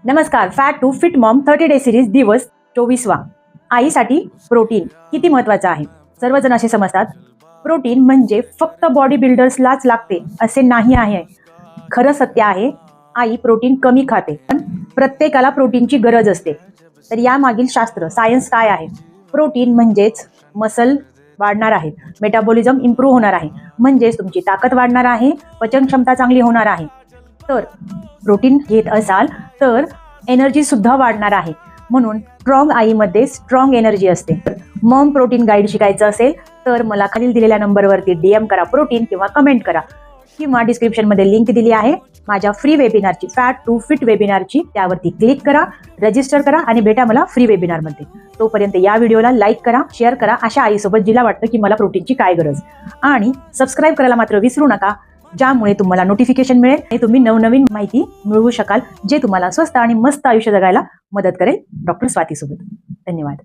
नमस्कार. Fat to fit mom 30 day series दिवस 24वा. आईसाठी प्रोटीन किती महत्वाचं आहे. सर्वजण असे समजतात प्रोटीन म्हणजे फक्त बॉडी बिल्डर्सलाच लागते असे नाही आहे. खरं सत्य आहे आई प्रोटीन कमी खाते पण प्रत्येकाला प्रोटीनची गरज असते. तर यामागील शास्त्र सायन्स काय आहे. प्रोटीन म्हणजेच मसल वाढणार आहे, मेटाबॉलिझम इम्प्रूव्ह होणार आहे, म्हणजेच तुमची ताकद वाढणार आहे, पचन क्षमता चांगली होणार आहे. तर प्रोटीन घेत असाल तर एनर्जी सुद्धा वाढणार आहे. म्हणून स्ट्रॉंग आईमध्ये स्ट्रॉंग एनर्जी असते. मॉम प्रोटीन गाईड शिकायचं असेल तर मला खालील दिलेल्या नंबरवरती DM करा प्रोटीन किंवा कमेंट करा किंवा डिस्क्रिप्शनमध्ये लिंक दिली आहे माझ्या फ्री वेबिनारची, फॅट टू फिट वेबिनारची. त्यावरती क्लिक करा, रजिस्टर करा आणि भेटा मला फ्री वेबिनारमध्ये. तोपर्यंत या व्हिडिओला लाईक करा, शेअर करा अशा आईसोबत जिला वाटतं की मला प्रोटीनची काय गरज, आणि सबस्क्राईब करायला मात्र विसरू नका, ज्यामुळे तुम्हाला नोटिफिकेशन मिळेल आणि तुम्ही नवनवीन माहिती मिळवू शकाल जे तुम्हाला स्वस्त आणि मस्त आयुष्य जगायला मदत करेल. डॉक्टर स्वाती सोबत. धन्यवाद.